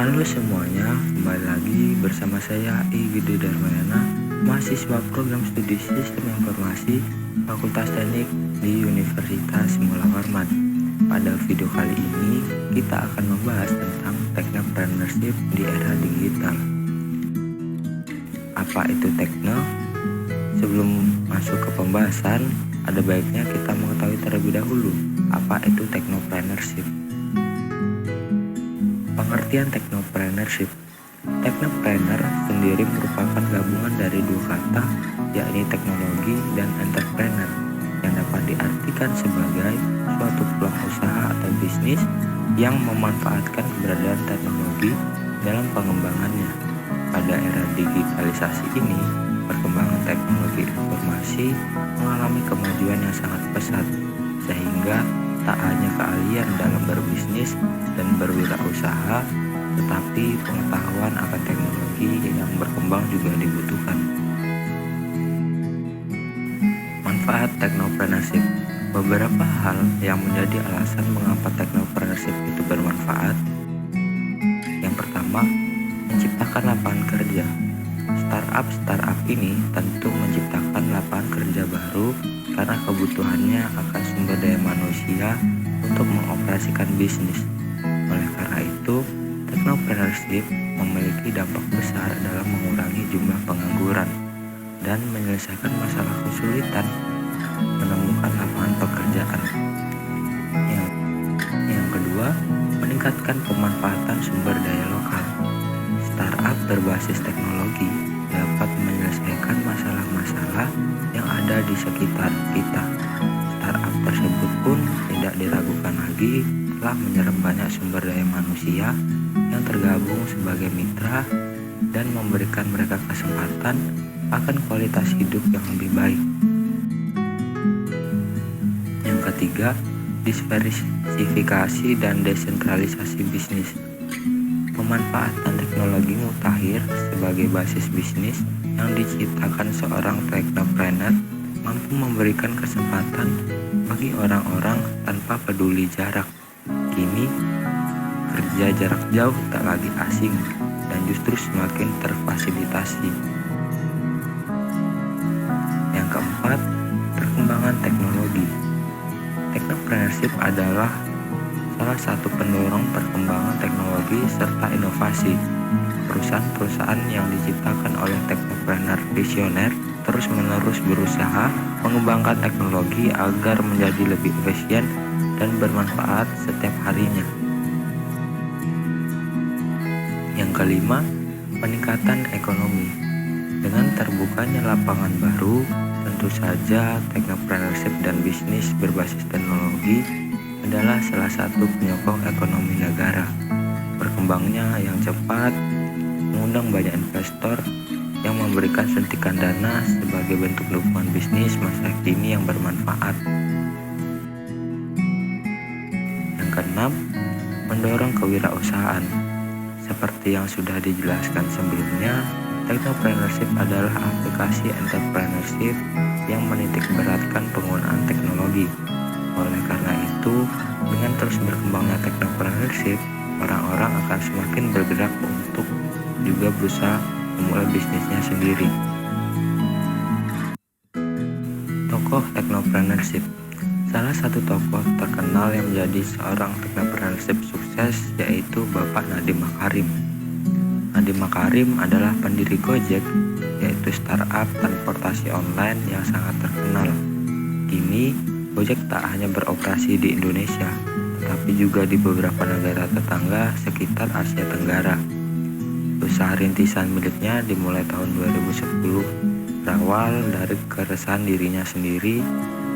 Halo semuanya, kembali lagi bersama saya Igede Darmayana, mahasiswa program studi Sistem Informasi Fakultas Teknik di Universitas Mula Warman. Pada video kali ini, kita akan membahas tentang technopreneurship di era digital. Apa itu techno? Sebelum masuk ke pembahasan, ada baiknya kita mengetahui terlebih dahulu apa itu technopreneurship. Pengertian technopreneurship. Technopreneur sendiri merupakan gabungan dari dua kata, yakni teknologi dan entrepreneur, yang dapat diartikan sebagai suatu peluang usaha atau bisnis yang memanfaatkan keberadaan teknologi dalam pengembangannya. Pada era digitalisasi ini, perkembangan teknologi informasi mengalami kemajuan yang sangat pesat, sehingga tak hanya keahlian dalam berbisnis dan berwirausaha, tetapi pengetahuan akan teknologi yang berkembang juga dibutuhkan. Manfaat technopreneurship. Beberapa hal yang menjadi alasan mengapa technopreneurship itu bermanfaat. Yang pertama, menciptakan lapangan kerja. Startup ini tentu menciptakan lapangan kerja baru karena kebutuhannya akan sumber daya manusia untuk mengoperasikan bisnis. Oleh karena itu, technopreneurship memiliki dampak besar dalam mengurangi jumlah pengangguran dan menyelesaikan masalah kesulitan menemukan lapangan pekerjaan. Yang kedua, meningkatkan pemanfaatan sumber daya lokal. Startup berbasis teknologi dapat menyelesaikan masalah-masalah yang ada di sekitar kita. Startup tersebut pun tidak diragukan lagi telah menyerap banyak sumber daya manusia yang tergabung sebagai mitra dan memberikan mereka kesempatan akan kualitas hidup yang lebih baik. Yang ketiga, diversifikasi dan desentralisasi bisnis. Pemanfaatan teknologi mutakhir sebagai basis bisnis yang diciptakan seorang technopreneur mampu memberikan kesempatan bagi orang-orang tanpa peduli jarak. Kini, kerja jarak jauh tak lagi asing dan justru semakin terfasilitasi. Yang keempat, perkembangan teknologi. Technopreneurship adalah salah satu pendorong perkembangan teknologi serta inovasi. Perusahaan-perusahaan yang diciptakan oleh technopreneur visioner terus-menerus berusaha mengembangkan teknologi agar menjadi lebih efisien dan bermanfaat setiap harinya. Yang kelima, peningkatan ekonomi. Dengan terbukanya lapangan baru, tentu saja technopreneurship dan bisnis berbasis teknologi adalah salah satu penyokong ekonomi negara. Berkembangnya yang cepat mengundang banyak investor yang memberikan suntikan dana sebagai bentuk dukungan bisnis masa kini yang bermanfaat. Yang keenam, mendorong kewirausahaan. Seperti yang sudah dijelaskan sebelumnya, technopreneurship adalah aplikasi entrepreneurship yang menitik beratkan penggunaan teknologi. Oleh karena itu, dengan terus berkembangnya technopreneurship, orang-orang akan semakin bergerak untuk juga berusaha memulai bisnisnya sendiri. Tokoh technopreneurship. Salah satu tokoh terkenal yang menjadi seorang technopreneurship sukses yaitu Bapak Nadiem Makarim. Nadiem Makarim adalah pendiri Gojek, yaitu startup transportasi online yang sangat terkenal. Kini, Gojek tak hanya beroperasi di Indonesia, tetapi juga di beberapa negara tetangga sekitar Asia Tenggara. Usaha rintisan miliknya dimulai tahun 2010, berawal dari keresahan dirinya sendiri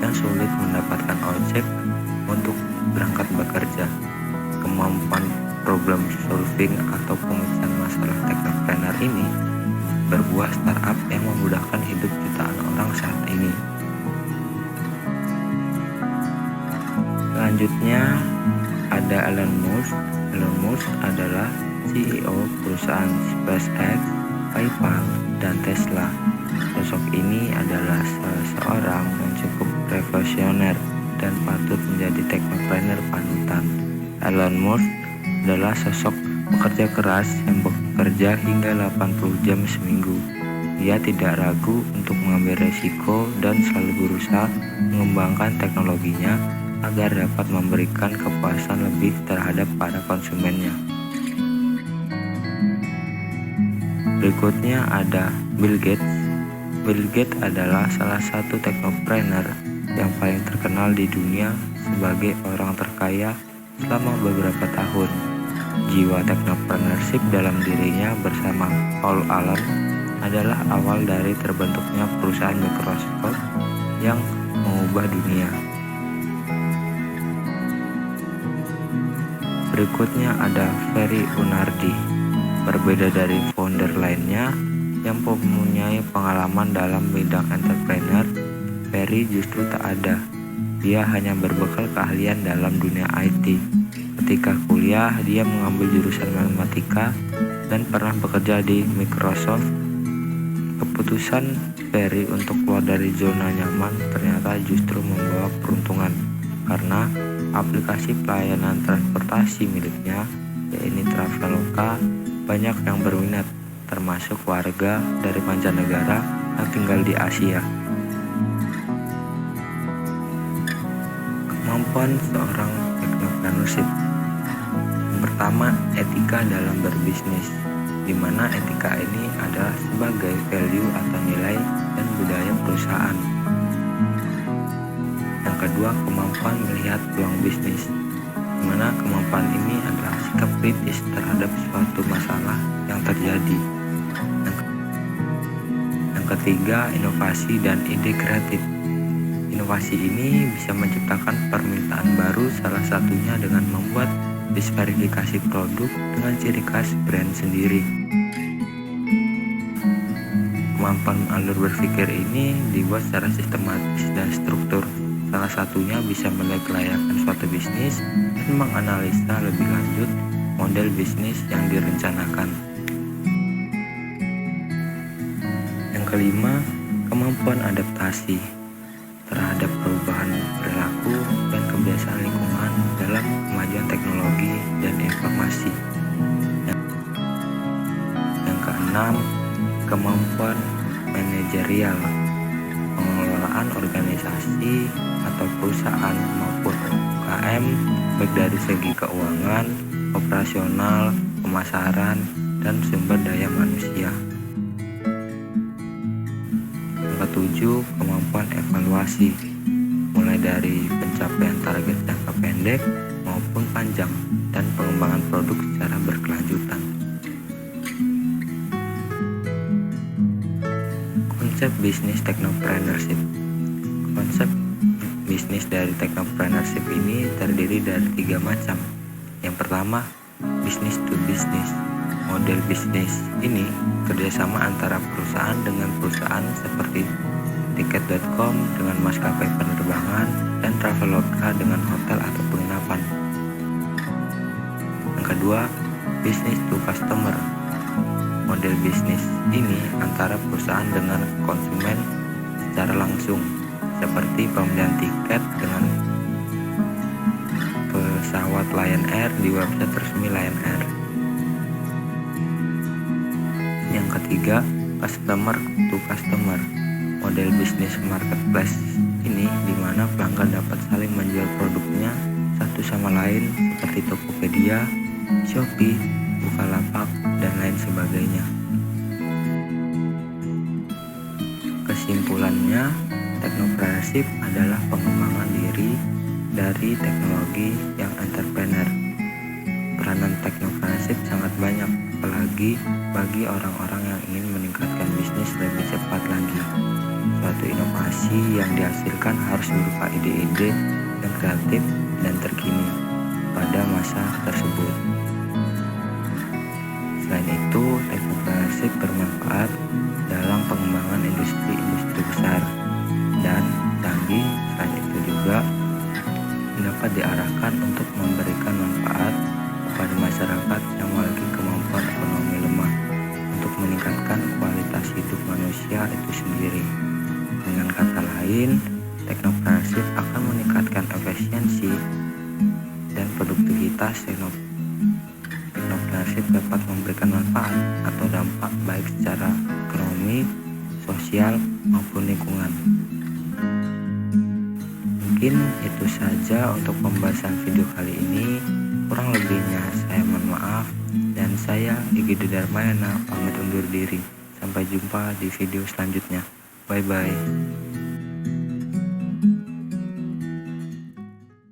yang sulit mendapatkan ojek untuk berangkat bekerja. Kemampuan problem solving atau pemecahan masalah technopreneur ini berbuah startup yang memudahkan hidup jutaan orang saat ini. Selanjutnya ada Elon Musk. Elon Musk adalah CEO perusahaan SpaceX, PayPal, dan Tesla. Sosok ini adalah seorang yang cukup revolusioner dan patut menjadi technopreneur panutan. Elon Musk adalah sosok pekerja keras yang bekerja hingga 80 jam seminggu. Ia tidak ragu untuk mengambil resiko dan selalu berusaha mengembangkan teknologinya agar dapat memberikan kepuasan lebih terhadap para konsumennya. Berikutnya ada Bill Gates. Bill Gates adalah salah satu teknopreneur yang paling terkenal di dunia sebagai orang terkaya selama beberapa tahun. Jiwa teknopreneurship dalam dirinya bersama Paul Allen adalah awal dari terbentuknya perusahaan Microsoft yang mengubah dunia. Berikutnya ada Ferry Unardi. Berbeda dari founder lainnya yang mempunyai pengalaman dalam bidang entrepreneur, Ferry justru tak ada. Dia hanya berbekal keahlian dalam dunia IT. Ketika kuliah, dia mengambil jurusan matematika dan pernah bekerja di Microsoft. Keputusan Ferry untuk keluar dari zona nyaman ternyata justru membawa peruntungan, karena aplikasi pelayanan transportasi miliknya, yaitu Traveloka, banyak yang berminat, termasuk warga dari mancanegara yang tinggal di Asia. Kemampuan seorang teknopreneurship. Yang pertama, etika dalam berbisnis, di mana etika ini adalah sebagai value atau nilai dan budaya perusahaan. Yang kedua, kemampuan melihat peluang bisnis, di mana kemampuan ini adalah sikap kritis terhadap suatu masalah yang terjadi. Yang ketiga, inovasi dan ide kreatif. Inovasi ini bisa menciptakan permintaan baru, salah satunya dengan membuat disverifikasi produk dengan ciri khas brand sendiri. Kemampuan alur berpikir ini dibuat secara sistematis dan struktur. Salah satunya bisa melihat kelayakan suatu bisnis dan menganalisa lebih lanjut model bisnis yang direncanakan. Yang kelima, kemampuan adaptasi terhadap perubahan perilaku dan kebiasaan lingkungan dalam kemajuan teknologi dan informasi. Yang keenam, kemampuan manajerial, pengelolaan organisasi atau perusahaan maupun UMKM, baik dari segi keuangan, operasional, pemasaran, dan sumber daya manusia. Yang ketujuh, kemampuan evaluasi, mulai dari pencapaian target jangka pendek maupun panjang, dan pengembangan produk secara berkelanjutan. Konsep bisnis teknopreneurship. Konsep bisnis dari teknopreneurship ini terdiri dari 3 macam. Yang pertama, business to business. Model bisnis ini kerjasama antara perusahaan dengan perusahaan seperti Tiket.com dengan maskapai penerbangan dan Traveloka dengan hotel atau penginapan. Yang kedua, business to customer. Model bisnis ini antara perusahaan dengan konsumen secara langsung, seperti pembelian tiket dengan pesawat Lion Air di website resmi Lion Air. Yang ketiga, customer to customer. Model bisnis marketplace ini di mana pelanggan dapat saling menjual produknya satu sama lain seperti Tokopedia, Shopee, Bukalapak, dan lain sebagainya. Kesimpulannya, teknopreneurship adalah pengembangan diri dari teknologi yang entrepreneur. Peranan teknopreneurship sangat banyak, apalagi bagi orang-orang yang ingin meningkatkan bisnis lebih cepat lagi. Suatu inovasi yang dihasilkan harus berupa ide-ide yang kreatif dan terkini pada masa tersebut. Selain itu, teknopreneurship bermanfaat dalam pengembangan industri-industri besar dan canggih. Selain itu juga dapat diarahkan untuk memberikan manfaat kepada masyarakat yang memiliki kemampuan ekonomi lemah untuk meningkatkan kualitas hidup manusia itu sendiri. Dengan kata lain, teknopreneurship akan meningkatkan efisiensi dan produktivitas entrepreneurship dapat memberikan manfaat atau dampak baik secara ekonomi, sosial, maupun lingkungan. Mungkin itu saja untuk pembahasan video kali ini. Kurang lebihnya saya mohon maaf, dan saya Igede Darmayana pamit undur diri. Sampai jumpa di video selanjutnya. Bye bye.